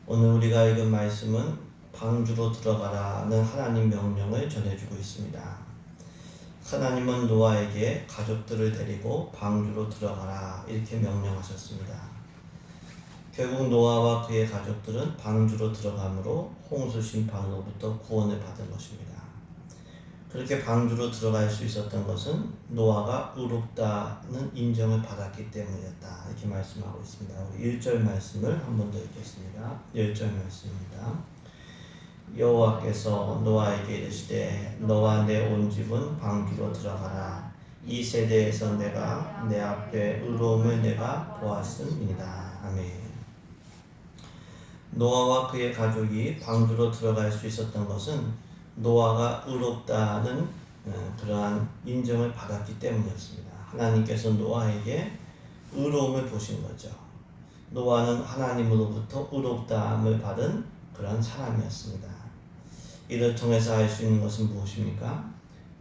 오늘 우리가 읽은 말씀은 방주로 들어가라는 하나님 명령을 전해주고 있습니다. 하나님은 노아에게 가족들을 데리고 방주로 들어가라 이렇게 명령하셨습니다. 결국 노아와 그의 가족들은 방주로 들어감으로 홍수 심판으로부터 구원을 받은 것입니다. 그렇게 방주로 들어갈 수 있었던 것은 노아가 의롭다는 인정을 받았기 때문이었다 이렇게 말씀하고 있습니다. 우리 1절 말씀을 한 번 더 읽겠습니다. 1절 말씀입니다. 여호와께서 노아에게 이르시되 너와 내 온 집은 방주로 들어가라. 이 세대에서 내가 내 앞에 의로움을 내가 보았음이니라. 아멘. 노아와 그의 가족이 방주로 들어갈 수 있었던 것은 노아가 의롭다는 그러한 인정을 받았기 때문이었습니다. 하나님께서 노아에게 의로움을 보신 거죠. 노아는 하나님으로부터 의롭다함을 받은 그런 사람이었습니다. 이를 통해서 알 수 있는 것은 무엇입니까?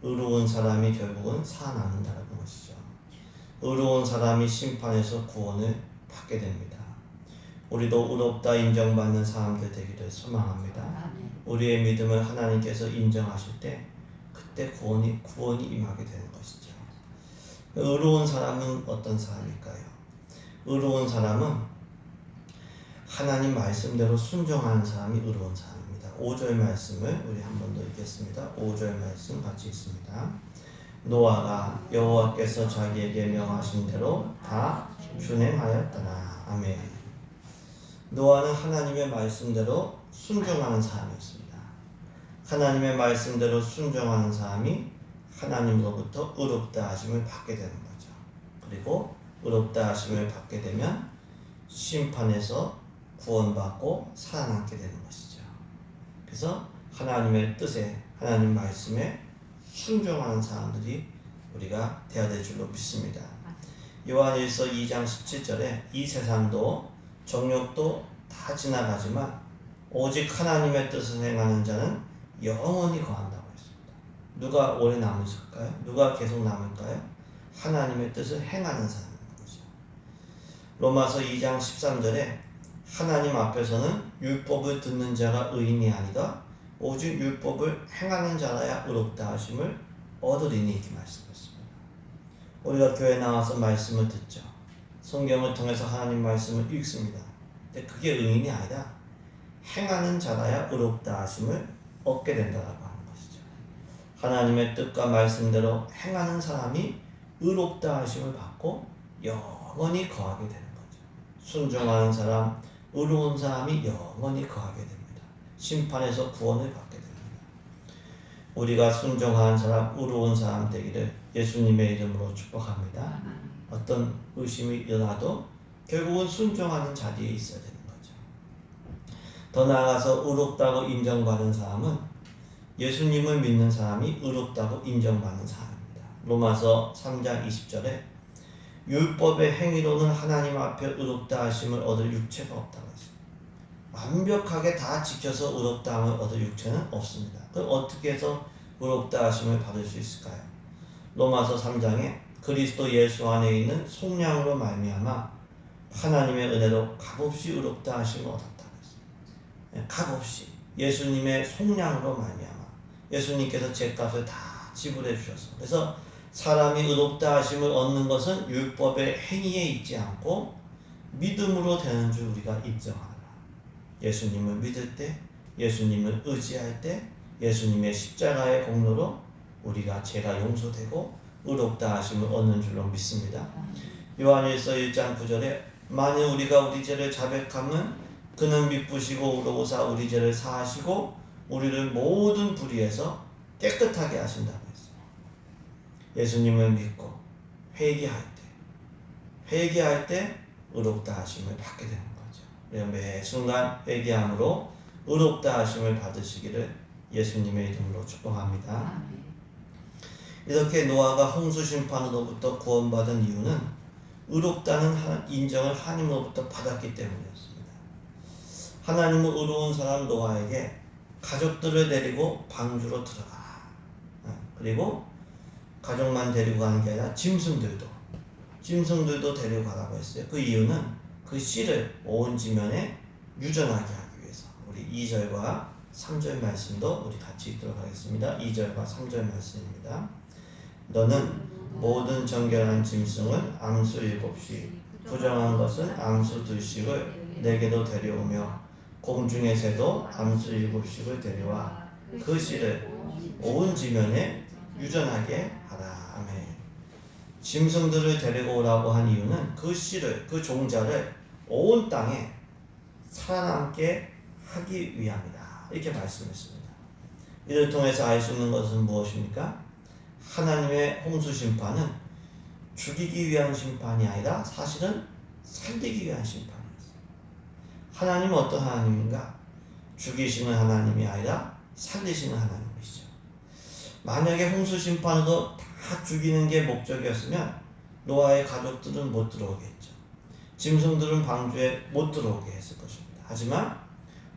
의로운 사람이 결국은 살아남는다는 것이죠. 의로운 사람이 심판에서 구원을 받게 됩니다. 우리도 의롭다 인정받는 사람들 되기를 소망합니다. 우리의 믿음을 하나님께서 인정하실 때 그때 구원이 임하게 되는 것이죠. 의로운 사람은 어떤 사람일까요? 의로운 사람은 하나님 말씀대로 순종하는 사람이 의로운 사람입니다. 5절 말씀을 우리 한 번 더 읽겠습니다. 5절 말씀 같이 읽습니다. 노아가 여호와께서 자기에게 명하신 대로 다 준행하였더라. 아멘. 노아는 하나님의 말씀대로 순종하는 사람이었습니다. 하나님의 말씀대로 순종하는 사람이 하나님으로부터 의롭다 하심을 받게 되는 거죠. 그리고 의롭다 하심을 받게 되면 심판에서 구원받고 살아남게 되는 것이죠. 그래서 하나님의 뜻에, 하나님 말씀에 순종하는 사람들이 우리가 되어야 될 줄로 믿습니다. 요한일서 2장 17절에 이 세상도 정욕도 다 지나가지만 오직 하나님의 뜻을 행하는 자는 영원히 거한다고 했습니다. 누가 오래 남으실까요? 누가 계속 남을까요? 하나님의 뜻을 행하는 사람인 거죠. 로마서 2장 13절에 하나님 앞에서는 율법을 듣는 자가 의인이 아니다 오직 율법을 행하는 자라야 의롭다 하심을 얻으리니 이렇게 말씀했습니다. 우리가 교회 나와서 말씀을 듣죠. 성경을 통해서 하나님 말씀을 읽습니다. 근데 그게 의인이 아니라 행하는 자라야 의롭다 하심을 얻게 된다고 하는 것이죠. 하나님의 뜻과 말씀대로 행하는 사람이 의롭다 하심을 받고 영원히 거하게 되는 거죠. 순종하는 사람, 의로운 사람이 영원히 거하게 됩니다. 심판에서 구원을 받게 됩니다. 우리가 순종하는 사람, 의로운 사람 되기를 예수님의 이름으로 축복합니다. 어떤 의심이 일어나도 결국은 순종하는 자리에 있어야 되는 거죠. 더 나아가서 의롭다고 인정받은 사람은 예수님을 믿는 사람이 의롭다고 인정받는 사람입니다. 로마서 3장 20절에 율법의 행위로는 하나님 앞에 의롭다 하심을 얻을 육체가 없다고 했습니다. 완벽하게 다 지켜서 의롭다함을 얻을 육체는 없습니다. 그럼 어떻게 해서 의롭다 하심을 받을 수 있을까요? 로마서 3장에 그리스도 예수 안에 있는 속량으로 말미암아 하나님의 은혜로 값없이 의롭다 하심을 얻었다고 했습니다. 값없이 예수님의 속량으로 말미암아 예수님께서 죄값을 다 지불해 주셔서 그래서 사람이 의롭다 하심을 얻는 것은 율법의 행위에 있지 않고 믿음으로 되는 줄 우리가 인정하라. 예수님을 믿을 때, 예수님을 의지할 때, 예수님의 십자가의 공로로 우리가 죄가 용서되고 의롭다 하심을 얻는 줄로 믿습니다. 요한일서 1장 9절에 만일 우리가 우리 죄를 자백하면 그는 미쁘시고 의로우사 우리 죄를 사하시고 우리를 모든 불의에서 깨끗하게 하신다고 했어요. 예수님을 믿고 회개할 때 의롭다 하심을 받게 되는 거죠. 매 순간 회개함으로 의롭다 하심을 받으시기를 예수님의 이름으로 축복합니다. 이렇게 노아가 홍수 심판으로부터 구원받은 이유는 의롭다는 인정을 하나님으로부터 받았기 때문이었습니다. 하나님은 의로운 사람 노아에게 가족들을 데리고 방주로 들어가라. 그리고 가족만 데리고 가는 게 아니라 짐승들도 데리고 가라고 했어요. 그 이유는 그 씨를 온 지면에 유전하게 하기 위해서. 우리 2절과 3절 말씀도 우리 같이 읽도록 하겠습니다. 2절과 3절 말씀입니다. 너는 모든 정결한 짐승은 암수 7씩, 부정한 것은 암수 2씩을 내게도 데려오며 공중의 새도 암수 7씩을 데려와 그 씨를 온 지면에 유전하게 하라. 아멘. 짐승들을 데리고 오라고 한 이유는 그 씨를, 그 종자를 온 땅에 살아남게 하기 위함이다. 이렇게 말씀했습니다. 이를 통해서 알 수 있는 것은 무엇입니까? 하나님의 홍수 심판은 죽이기 위한 심판이 아니라 사실은 살리기 위한 심판이었어요. 하나님은 어떤 하나님인가? 죽이시는 하나님이 아니라 살리시는 하나님이시죠. 만약에 홍수 심판으로 다 죽이는 게 목적이었으면 노아의 가족들은 못 들어오겠죠. 짐승들은 방주에 못 들어오게 했을 것입니다. 하지만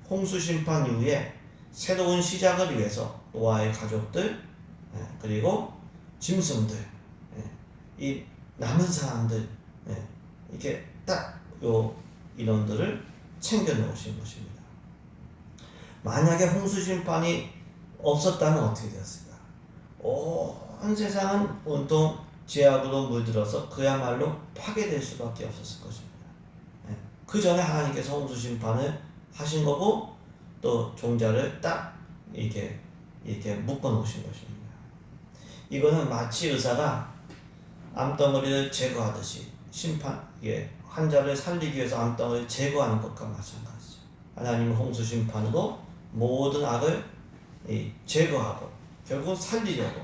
홍수 심판 이후에 새로운 시작을 위해서 노아의 가족들 그리고 짐승들 이 남은 사람들 이렇게 딱 요 인원들을 챙겨 놓으신 것입니다. 만약에 홍수 심판이 없었다면 어떻게 되었을까? 온 세상은 온통 죄악으로 물들어서 그야말로 파괴될 수밖에 없었을 것입니다. 그 전에 하나님께서 홍수 심판을 하신 거고 또 종자를 딱 이렇게 묶어 놓으신 것입니다. 이거는 마치 의사가 암덩어리를 제거하듯이 환자를 살리기 위해서 암덩어리를 제거하는 것과 마찬가지죠. 하나님은 홍수 심판으로 모든 악을 제거하고 결국 살리려고,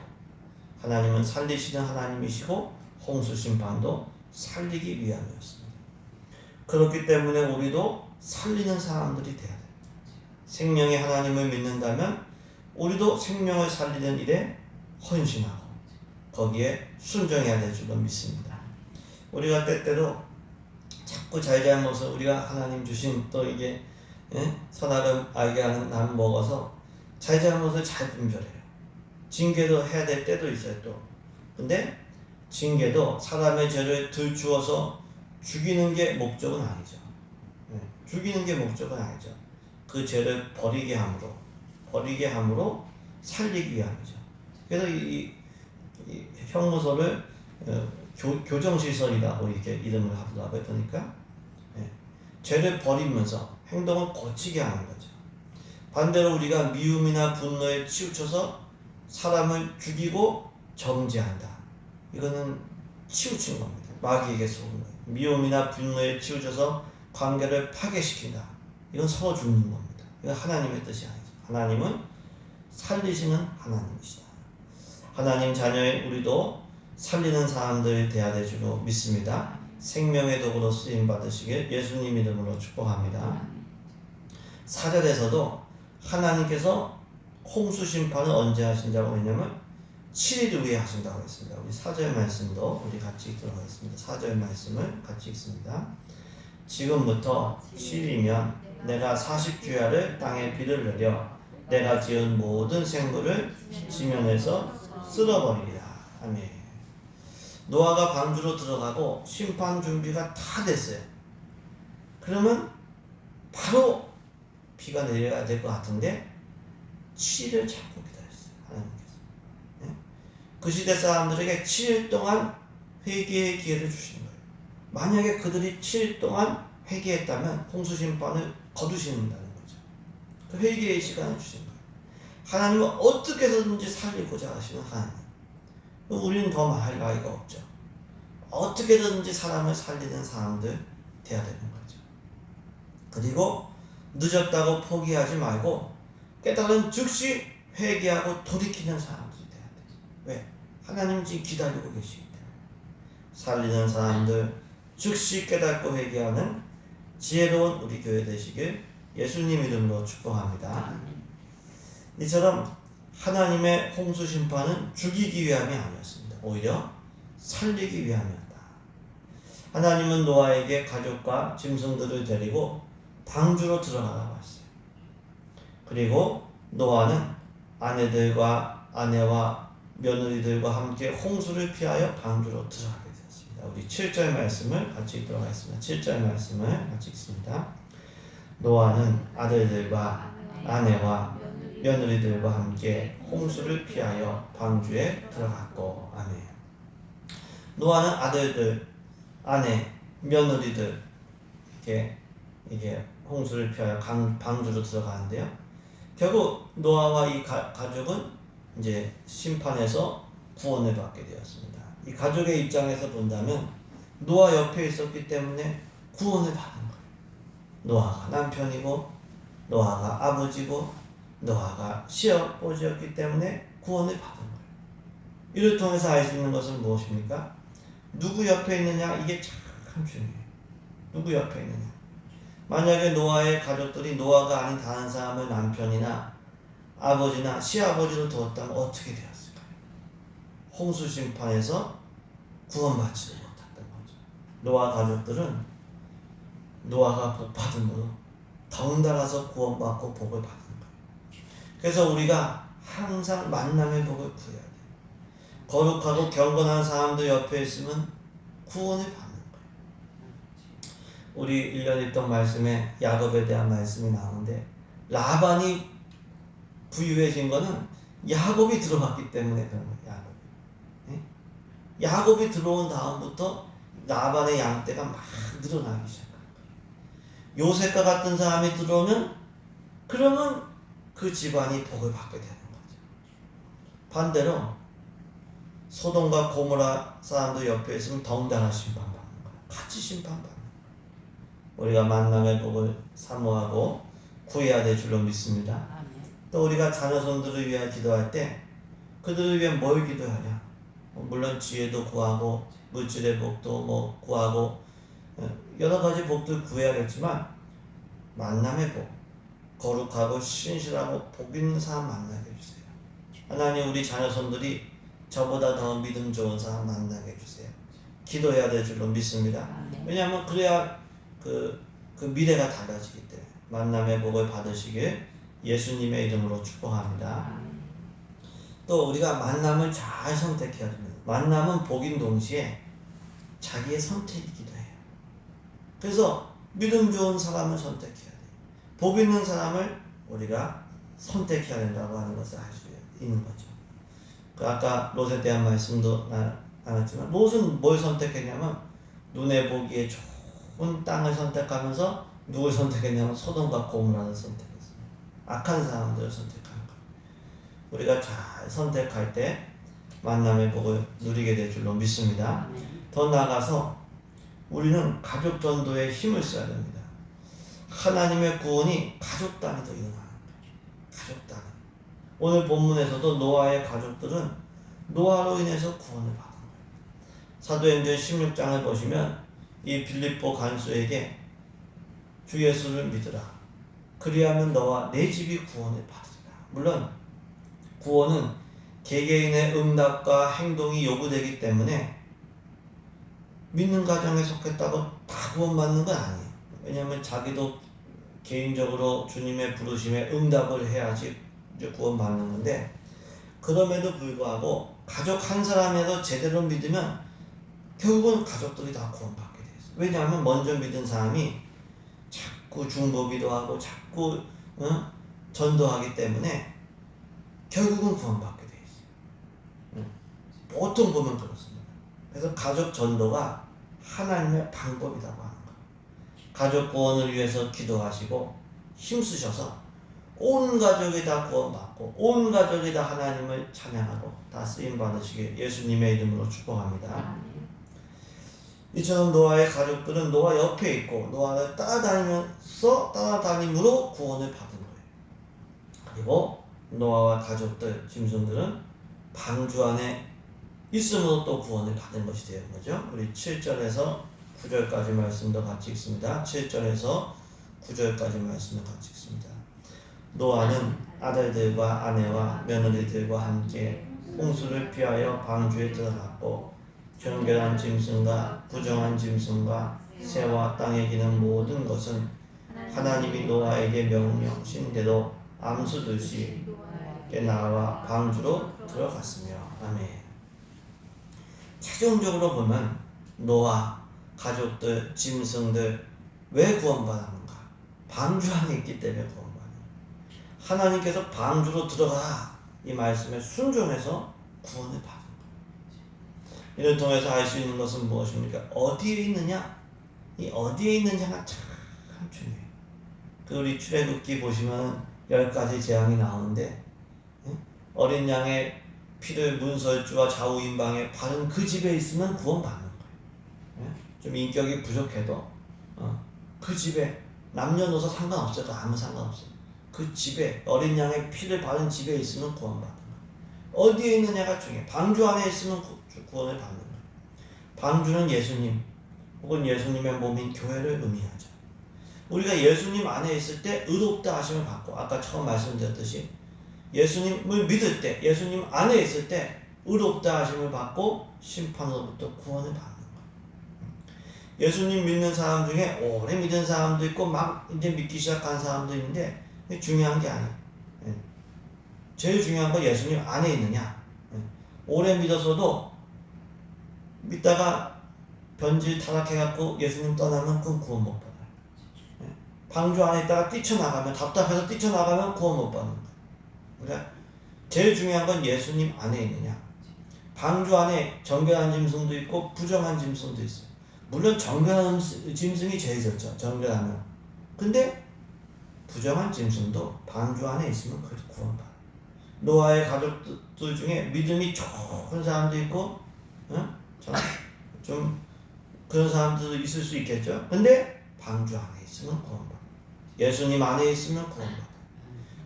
하나님은 살리시는 하나님이시고 홍수 심판도 살리기 위함이었습니다. 그렇기 때문에 우리도 살리는 사람들이 돼야 됩니다. 생명의 하나님을 믿는다면 우리도 생명을 살리는 일에 헌신하고 거기에 순종해야 될 줄로 믿습니다. 우리가 때때로 자꾸 잘잘못을 우리가 하나님 주신 또 이게 선악을 알게 하는 남 먹어서 잘잘못을 잘 분별해요. 징계도 해야 될 때도 있어요. 또 근데 징계도 사람의 죄를 들추어서 죽이는 게 목적은 아니죠. 죽이는 게 목적은 아니죠. 그 죄를 버리게 함으로 살리기 위함이죠. 그래서 이 형무소를 교정시설이라고 이렇게 이름을 하더라고요. 보니까 죄를 버리면서 행동을 고치게 하는 거죠. 반대로 우리가 미움이나 분노에 치우쳐서 사람을 죽이고 정죄한다. 이거는 치우친 겁니다. 마귀에게 속은 거예요. 미움이나 분노에 치우쳐서 관계를 파괴시킨다. 이건 서로 죽는 겁니다. 이건 하나님의 뜻이 아니죠. 하나님은 살리시는 하나님이시다. 하나님 자녀의 우리도 살리는 사람들 되어야 될 줄로 믿습니다. 생명의 도구로 쓰임 받으시길 예수님 이름으로 축복합니다. 4절에서도 하나님께서 홍수 심판을 언제 하신다고 했냐면 7일 후에 하신다고 했습니다. 우리 4절 말씀도 우리 같이 읽도록 하겠습니다. 4절 말씀을 같이 읽습니다. 지금부터 7일이면 내가 40주야를 땅에 비를 내려 내가 지은 모든 생물을 지면에서 쓸어버리리라. 아멘. 노아가 방주로 들어가고 심판 준비가 다 됐어요. 그러면 바로 비가 내려야 될 것 같은데 7일을 참고 기다렸어요. 하나님께서. 그 시대 사람들에게 7일 동안 회개의 기회를 주신 거예요. 만약에 그들이 7일 동안 회개했다면 홍수 심판을 거두신다는 거죠. 그 회개의 시간을 주신 거예요. 하나님은 어떻게 해서든지 살리고자 하시는 하나님. 우리는 더 말할 나위가 없죠. 어떻게든지 사람을 살리는 사람들 돼야 되는 거죠. 그리고 늦었다고 포기하지 말고 깨달은 즉시 회개하고 돌이키는 사람들이 돼야 돼요. 왜? 하나님 지금 기다리고 계시기 때문에. 살리는 사람들 즉시 깨닫고 회개하는 지혜로운 우리 교회 되시길 예수님 이름으로 축복합니다. 이처럼 하나님의 홍수 심판은 죽이기 위함이 아니었습니다. 오히려 살리기 위함이었다. 하나님은 노아에게 가족과 짐승들을 데리고 방주로 들어가라고 했어요. 그리고 노아는 아내와 며느리들과 함께 홍수를 피하여 방주로 들어가게 되었습니다. 우리 7절 말씀을 같이 읽도록 하겠습니다. 7절 말씀을 같이 읽습니다. 노아는 아들들과 아내와 며느리들과 함께 홍수를 피하여 방주에 들어갔고. 아멘. 노아는 아들들, 아내, 며느리들 이게 홍수를 피하여 방주로 들어가는데요. 결국 노아와 이 가족은 이제 심판에서 구원을 받게 되었습니다. 이 가족의 입장에서 본다면 노아 옆에 있었기 때문에 구원을 받은 거예요. 노아가 남편이고 노아가 아버지고 노아가 시아버지였기 때문에 구원을 받은 거예요. 이를 통해서 알 수 있는 것은 무엇입니까? 누구 옆에 있느냐, 이게 참 중요해요. 누구 옆에 있느냐. 만약에 노아의 가족들이 노아가 아닌 다른 사람을 남편이나 아버지나 시아버지로 두었다면 어떻게 되었을까요? 홍수 심판에서 구원받지도 못했던 거죠. 노아 가족들은 노아가 복 받음으로 덩달아서 구원받고 복을 받은 거예요. 그래서 우리가 항상 만남의 복을 구해야 돼요. 거룩하고 경건한 사람들 옆에 있으면 구원을 받는 거예요. 우리 1년 읽던 말씀에 야곱에 대한 말씀이 나오는데, 라반이 부유해진 거는 야곱이 들어갔기 때문에 그런 거예요. 야곱이 들어온 다음부터 라반의 양떼가 막 늘어나기 시작한 거예요. 요셉과 같은 사람이 들어오면 그러면 그 집안이 복을 받게 되는 거죠. 반대로 소돔과 고모라 사람들 옆에 있으면 덩달아 심판받는 거예요. 같이 심판받는 거예요. 우리가 만남의 복을 사모하고 구해야 될 줄로 믿습니다. 또 우리가 자녀손들을 위해 기도할 때 그들을 위해 뭘 기도하냐? 물론 지혜도 구하고 물질의 복도 구하고 여러 가지 복들 구해야겠지만, 만남의 복, 거룩하고 신실하고 복 있는 사람 만나게 해주세요. 하나님, 우리 자녀손들이 저보다 더 믿음 좋은 사람 만나게 해주세요. 기도해야 될 줄로 믿습니다. 왜냐하면 그래야 그 미래가 달라지기 때문에 만남의 복을 받으시길 예수님의 이름으로 축복합니다. 또 우리가 만남을 잘 선택해야 됩니다. 만남은 복인 동시에 자기의 선택이기도 해요. 그래서 믿음 좋은 사람을 선택해야 돼요. 복 있는 사람을 우리가 선택해야 된다고 하는 것을 알 수 있는 거죠. 아까 롯에 대한 말씀도 나눴지만, 롯은 뭘 선택했냐면 눈에 보기에 좋은 땅을 선택하면서 누굴 선택했냐면 소돔과 고모라를 선택했어요. 악한 사람들을 선택한 거예요. 우리가 잘 선택할 때 만남의 복을 누리게 될 줄로 믿습니다. 더 나아가서 우리는 가족 전도에 힘을 써야 됩니다. 하나님의 구원이 가족 단위도 일어나는 거예요. 가족 단위. 오늘 본문에서도 노아의 가족들은 노아로 인해서 구원을 받은 거예요. 사도행전 16장을 보시면 이 빌립보 간수에게 주 예수를 믿으라. 그리하면 너와 내 집이 구원을 받으리라. 물론 구원은 개개인의 응답과 행동이 요구되기 때문에 믿는 가정에 속했다고 다 구원받는 건 아니에요. 왜냐하면 자기도 개인적으로 주님의 부르심에 응답을 해야지 이제 구원받는 건데, 그럼에도 불구하고 가족 한 사람이라도 제대로 믿으면 결국은 가족들이 다 구원받게 돼 있어요. 왜냐하면 먼저 믿은 사람이 자꾸 중보기도 하고 자꾸 전도하기 때문에 결국은 구원받게 돼 있어요. 보통 보면 그렇습니다. 그래서 가족 전도가 하나님의 방법이라고 하는 거예요. 가족 구원을 위해서 기도하시고 힘쓰셔서 온 가족이 다 구원받고 온 가족이 다 하나님을 찬양하고 다 쓰임받으시길 예수님의 이름으로 축복합니다. 이처럼 노아의 가족들은 노아 옆에 있고 노아를 따라다님으로 구원을 받은 거예요. 그리고 노아와 가족들, 짐승들은 방주 안에 있음으로 또 구원을 받은 것이 되는 거죠. 우리 7절에서 9절까지 말씀도 같이 읽습니다. 7절에서 9절까지 말씀을 같이 읽습니다. 노아는 아들들과 아내와 며느리들과 함께 홍수를 피하여 방주에 들어갔고, 정결한 짐승과 부정한 짐승과 새와 땅에 기는 모든 것은 하나님이 노아에게 명령하신 대로 암수듯이 나와 방주로 들어갔으며. 아멘. 최종적으로 보면 노아, 가족들, 짐승들 왜 구원받았는가? 방주 안에 있기 때문에 구원받는 거예요. 하나님께서 방주로 들어가라 이 말씀에 순종해서 구원을 받은 거예요. 이를 통해서 알 수 있는 것은 무엇입니까? 어디에 있느냐? 이 어디에 있느냐가 참 중요해요. 그 우리 출애굽기 보시면 10가지 재앙이 나오는데 어린 양의 피를 문설주와 좌우임방에 바른 그 집에 있으면 구원받는 거예요. 좀 인격이 부족해도 그 집에 남녀노소 상관없어도 아무 상관없어요. 그 집에 어린 양의 피를 바른 집에 있으면 구원받는 거예요. 어디에 있느냐가 중요해요. 방주 안에 있으면 구원을 받는 거예요. 방주는 예수님 혹은 예수님의 몸인 교회를 의미하죠. 우리가 예수님 안에 있을 때 의롭다 하심을 받고 아까 처음 말씀드렸듯이 예수님을 믿을 때 예수님 안에 있을 때 의롭다 하심을 받고 심판으로부터 구원을 받는 거예요. 예수님 믿는 사람 중에 오래 믿은 사람도 있고 막 이제 믿기 시작한 사람도 있는데 중요한 게 아니에요. 제일 중요한 건 예수님 안에 있느냐. 오래 믿어서도 믿다가 변질 타락해갖고 예수님 떠나면 그건 구원 못 받아요. 방주 안에 있다가 뛰쳐나가면 답답해서 뛰쳐나가면 구원 못 받는 거예요. 그러니까 제일 중요한 건 예수님 안에 있느냐. 방주 안에 정결한 짐승도 있고 부정한 짐승도 있어요. 물론 정결한 짐승이 제일 좋죠. 정결하면. 근데 부정한 짐승도 방주 안에 있으면 그래도 구원받아요. 노아의 가족들 중에 믿음이 좋은 사람도 있고 좀 그런 사람들도 있을 수 있겠죠. 근데 방주 안에 있으면 구원받아요. 예수님 안에 있으면 구원받아요.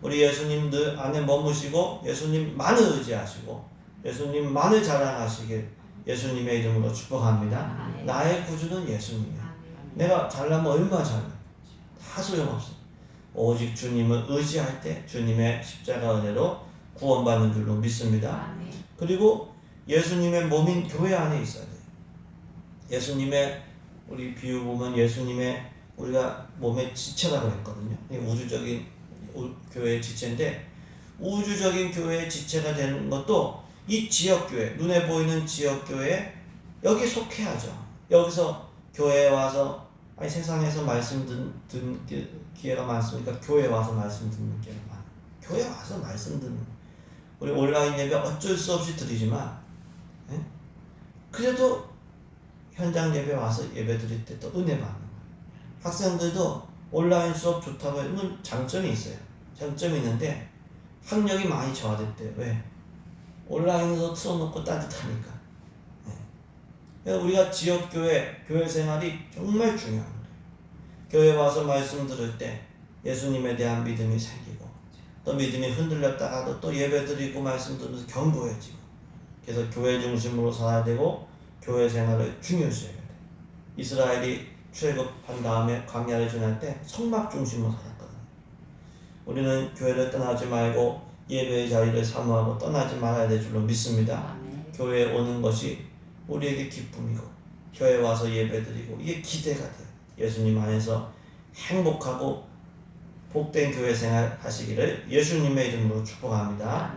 우리 예수님들 안에 머무시고 예수님만을 의지하시고 예수님만을 자랑하시길 예수님의 이름으로 축복합니다. 나의 구주는 예수님이야. 내가 잘나면 얼마나 잘나. 다 소용없어. 오직 주님을 의지할 때 주님의 십자가 은혜로 구원받는 줄로 믿습니다. 그리고 예수님의 몸인 교회 안에 있어야 돼요. 예수님의 우리 비유 보면 예수님의 우리가 몸의 지체라고 했거든요. 우주적인 교회의 지체인데 우주적인 교회의 지체가 되는 것도 이 지역교회, 눈에 보이는 지역교회에 여기 속해야죠. 여기서 교회에 와서 세상에서 말씀 듣는 기회가 많습니까? 교회에 와서 말씀 듣는 기회가 많아요. 교회에 와서 말씀 듣는 우리 온라인 예배 어쩔 수 없이 드리지만 그래도 현장 예배 와서 예배 드릴 때 또 은혜 받는 거예요. 학생들도 온라인 수업 좋다고 하면 장점이 있어요. 장점이 있는데 학력이 많이 저하됐대요. 왜? 온라인으로 틀어놓고 따뜻하니까. 그래서 우리가 지역교회, 교회 생활이 정말 중요한 거예요. 교회 와서 말씀 들을 때 예수님에 대한 믿음이 생기고 또 믿음이 흔들렸다가도 또 예배 드리고 말씀 들으면서 견고해지고 그래서 교회 중심으로 살아야 되고 교회 생활을 중요시 해야 돼요. 이스라엘이 출애굽한 다음에 광야를 지날 때 성막 중심으로 살았거든요. 우리는 교회를 떠나지 말고 예배의 자리를 사모하고 떠나지 말아야 될 줄로 믿습니다. 교회에 오는 것이 우리에게 기쁨이고 교회에 와서 예배드리고 이게 기대가 돼요. 예수님 안에서 행복하고 복된 교회 생활 하시기를 예수님의 이름으로 축복합니다.